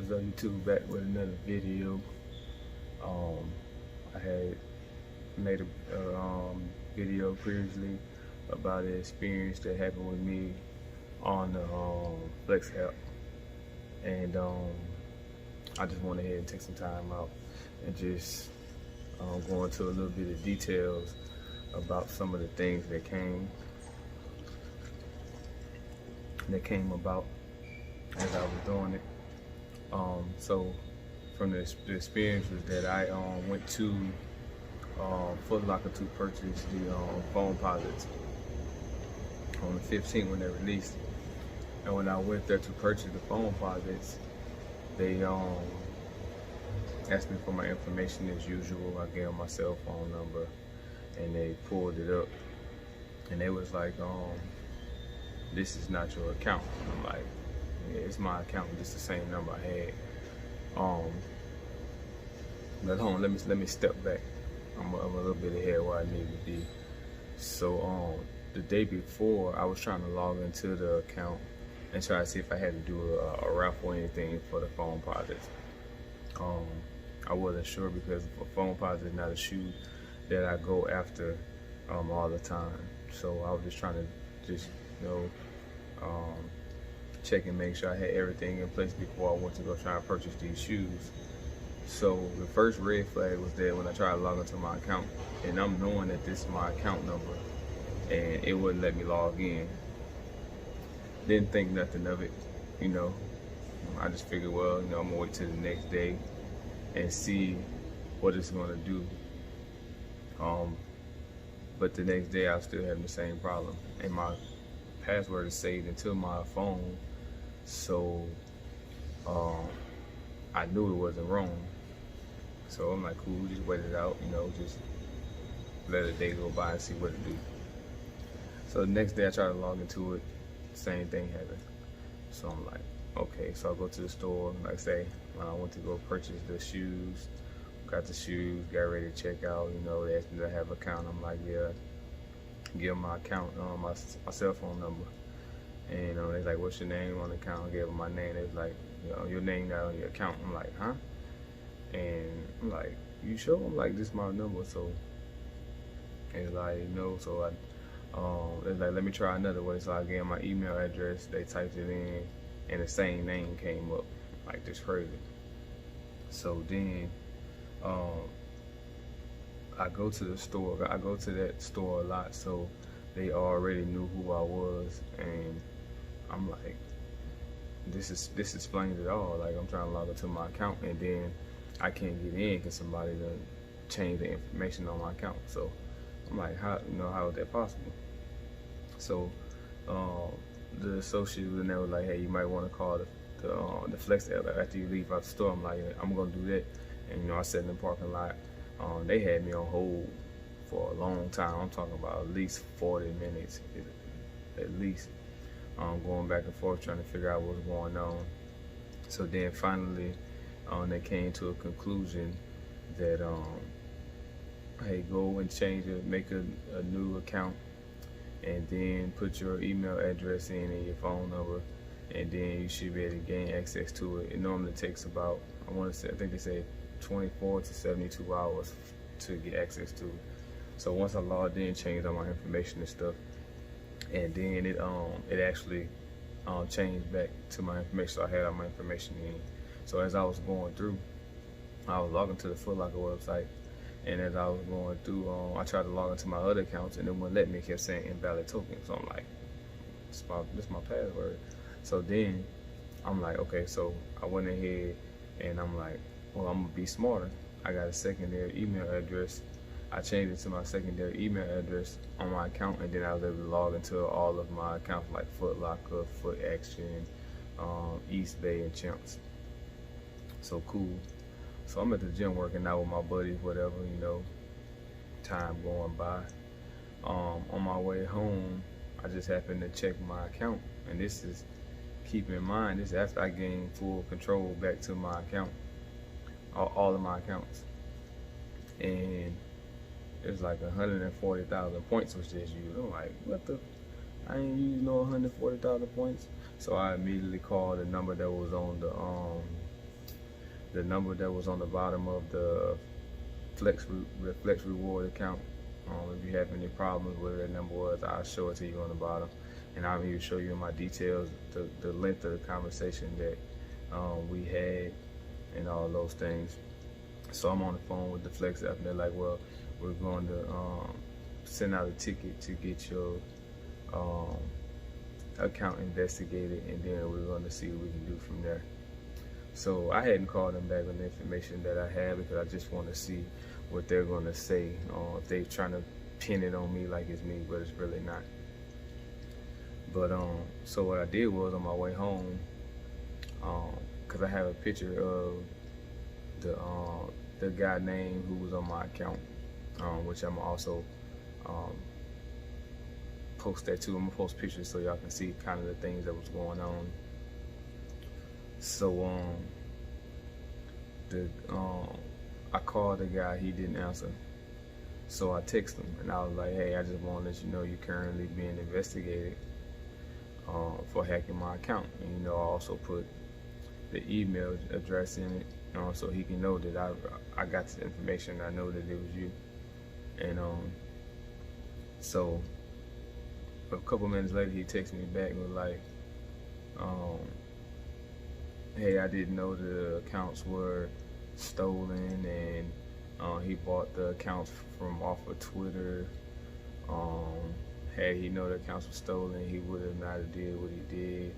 What's up, YouTube? Back with another video. I had made a video previously about an experience that happened with me on the Flex app, and I just went ahead and take some time out and just go into a little bit of details about some of the things that came about as I was doing it. So from the experiences that I went to Foot Locker to purchase the phone posits on the 15th when they released. And when I went there to purchase the phone posits, they asked me for my information as usual. I gave them my cell phone number and they pulled it up and they was like, this is not your account. And I'm like, yeah, it's my account, it's the same number I had. But hold on, let me step back. I'm a little bit ahead where I need to be. So the day before, I was trying to log into the account and try to see if I had to do a raffle or anything for the phone posits. I wasn't sure because a phone posit is not a shoe that I go after all the time. So I was just trying to check and make sure I had everything in place before I went to go try and purchase these shoes. So the first red flag was that when I tried to log into my account, and I'm knowing that this is my account number, and it wouldn't let me log in. Didn't think nothing of it, I just figured, well, I'm gonna wait till the next day and see what it's gonna do. But the next day I was still having the same problem, and my password is saved into my phone, so I knew it wasn't wrong. So I'm like, cool, just wait it out, just let a day go by and see what it do. So the next day I tried to log into it, same thing happened. So I'm like, okay, so I go to the store, like I say, when I went to go purchase the shoes, got the shoes, got ready to check out, they asked me to have an account. I'm like, yeah, give them my account, my cell phone number. And they're like, what's your name on the account? I gave them my name. They was like, your name not on your account. I'm like, huh? And I'm like, you sure? I'm like, this is my number. So it's like, no. So it's like, let me try another way. So I gave them my email address. They typed it in, and the same name came up, like this crazy. So then I go to the store. I go to that store a lot, so they already knew who I was, and I'm like, this explains it all. Like, I'm trying to log into my account, and then I can't get in because somebody done changed the information on my account. So I'm like, how is that possible? So the associate was in there was like, hey, you might want to call the Flex app after you leave out the store. I'm like, I'm gonna do that. And I sat in the parking lot. They had me on hold for a long time. I'm talking about at least 40 minutes, at least, going back and forth trying to figure out what's going on. So then finally, they came to a conclusion that, hey, go and change it, make a new account, and then put your email address in and your phone number, and then you should be able to gain access to it. It normally takes about, I think they said 24 to 72 hours to get access to it. So once I logged in, changed all my information and stuff, and then it actually changed back to my information. So I had all my information in. So as I was going through, I was logging to the Foot Locker website, and as I was going through, I tried to log into my other accounts, and it wouldn't let me. It kept saying invalid token. So I'm like, this is my password. So then I'm like, okay. So I went ahead and I'm like, well, I'm gonna be smarter. I got a secondary email address. I changed it to my secondary email address on my account, and then I was able to log into all of my accounts like Foot Locker, Foot Action, East Bay, and Champs. So cool. So I'm at the gym working out with my buddies, whatever, time going by. On my way home, I just happened to check my account, and this is, keep in mind, this is after I gained full control back to my account, all of my accounts. And it was like 140,000 points was just used. I'm like, what the? I ain't used no 140,000 points. So I immediately called the number that was on the number that was on the bottom of the Flex reward account. If you have any problems with that number was, I'll show it to you on the bottom, and I'll even show you in my details the length of the conversation that we had and all those things. So I'm on the phone with the Flex app, and they're like, well, we're going to send out a ticket to get your account investigated, and then we're going to see what we can do from there. So I hadn't called them back on the information that I had because I just want to see what they're going to say. If they're trying to pin it on me like it's me, but it's really not. But so what I did was, on my way home, because I have a picture of the guy name who was on my account, which I'm also post that too. I'm gonna post pictures so y'all can see kind of the things that was going on. So I called the guy, he didn't answer. So I texted him and I was like, hey, I just want to let you know you're currently being investigated for hacking my account. And I also put the email address in it, so he can know that I got the information. I know that it was you. And so a couple minutes later, he texted me back and was like, hey, I didn't know the accounts were stolen, and he bought the accounts from off of Twitter. Had he known the accounts were stolen, he would have not did what he did.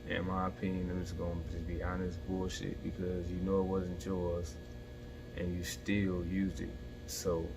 In my opinion, I'm just gonna be honest, bullshit, because it wasn't yours and you still used it. So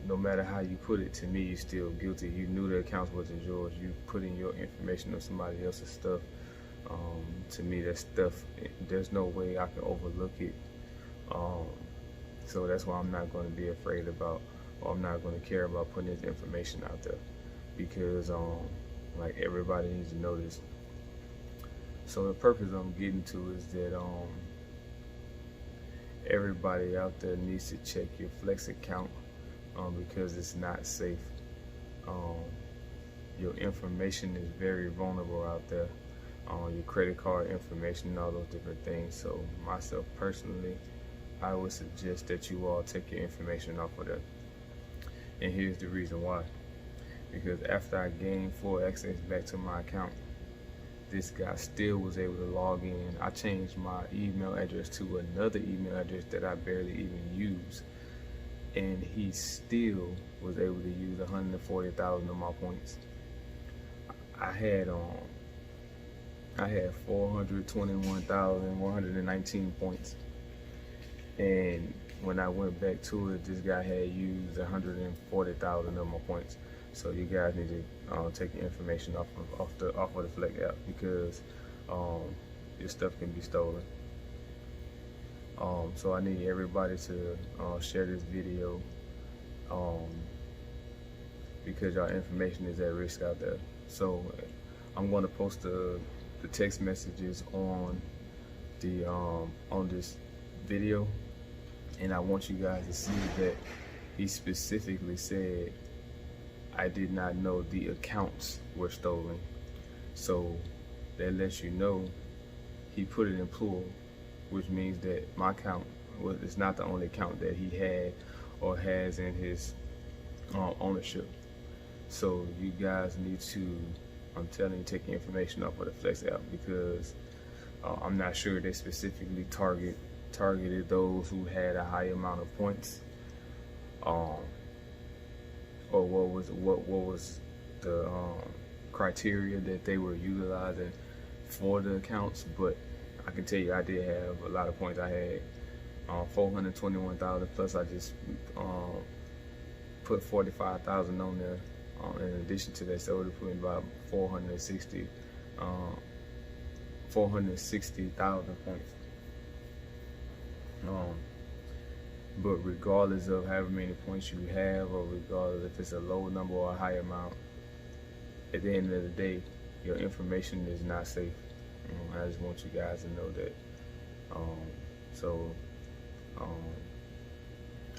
no matter how you put it, to me, you're still guilty. You knew the accounts wasn't yours. You put in your information on somebody else's stuff. To me, that stuff, there's no way I can overlook it. So that's why I'm not going to be afraid about, or I'm not going to care about putting this information out there, because like, everybody needs to know this. So the purpose I'm getting to is that everybody out there needs to check your Flex account, because it's not safe. Your information is very vulnerable out there. Your credit card information and all those different things. So myself personally, I would suggest that you all take your information off of there. And here's the reason why. Because after I gained full access back to my account, this guy still was able to log in. I changed my email address to another email address that I barely even use, and he still was able to use 140,000 of my points. I had 421,119 points, and when I went back to it, this guy had used 140,000 of my points. So you guys need to take your information off of the FLX app, because your stuff can be stolen. So I need everybody to share this video, because your information is at risk out there. So I'm going to post the text messages on this video, and I want you guys to see that he specifically said, I did not know the accounts were stolen. So that lets you know he put it in plural, which means that my account is not the only account that he had or has in his ownership. So you guys need to, I'm telling you, take your information off of the Flex app, because I'm not sure they specifically targeted those who had a high amount of points, or what was the criteria that they were utilizing for the accounts. But I can tell you, I did have a lot of points. I had 421,000, plus I just put 45,000 on there in addition to that, so it would have put me about 460,000 points. But regardless of however many points you have, or regardless if it's a low number or a high amount, at the end of the day, your information is not safe. I just want you guys to know that.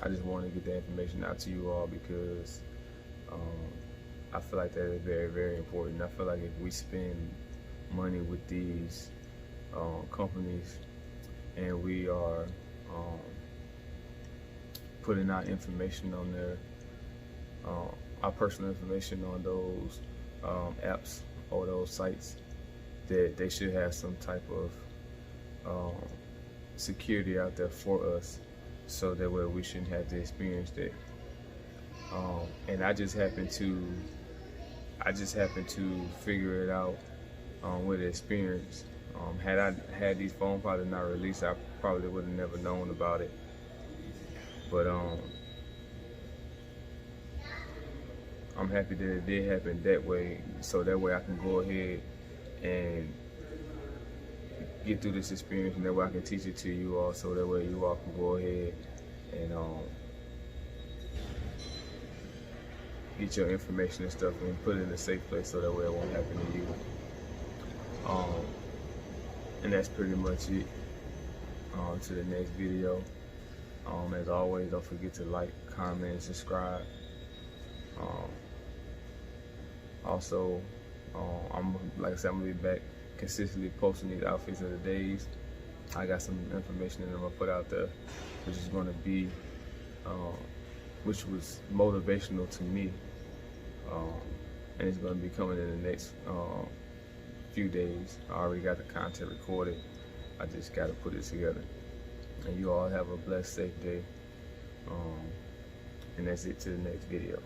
I just want to get the information out to you all, because I feel like that is very, very important. I feel like if we spend money with these companies, and we are putting our information on there, our personal information on those apps or those sites, that they should have some type of security out there for us, so that way we shouldn't have to experience that. And I just happened to figure it out with experience. Had I had these phone products not released, I probably would have never known about it. But I'm happy that it did happen that way, so that way I can go ahead and get through this experience, and that way I can teach it to you all, so that way you all can go ahead and get your information and stuff and put it in a safe place, so that way it won't happen to you. And that's pretty much it. To the next video. As always, don't forget to like, comment, and subscribe. Also, like I said, I'm gonna be back consistently posting these outfits of the days. I got some information that I'm gonna put out there, which is gonna be, which was motivational to me, and it's gonna be coming in the next few days. I already got the content recorded. I just gotta put it together. And you all have a blessed, safe day. And that's it to the next video.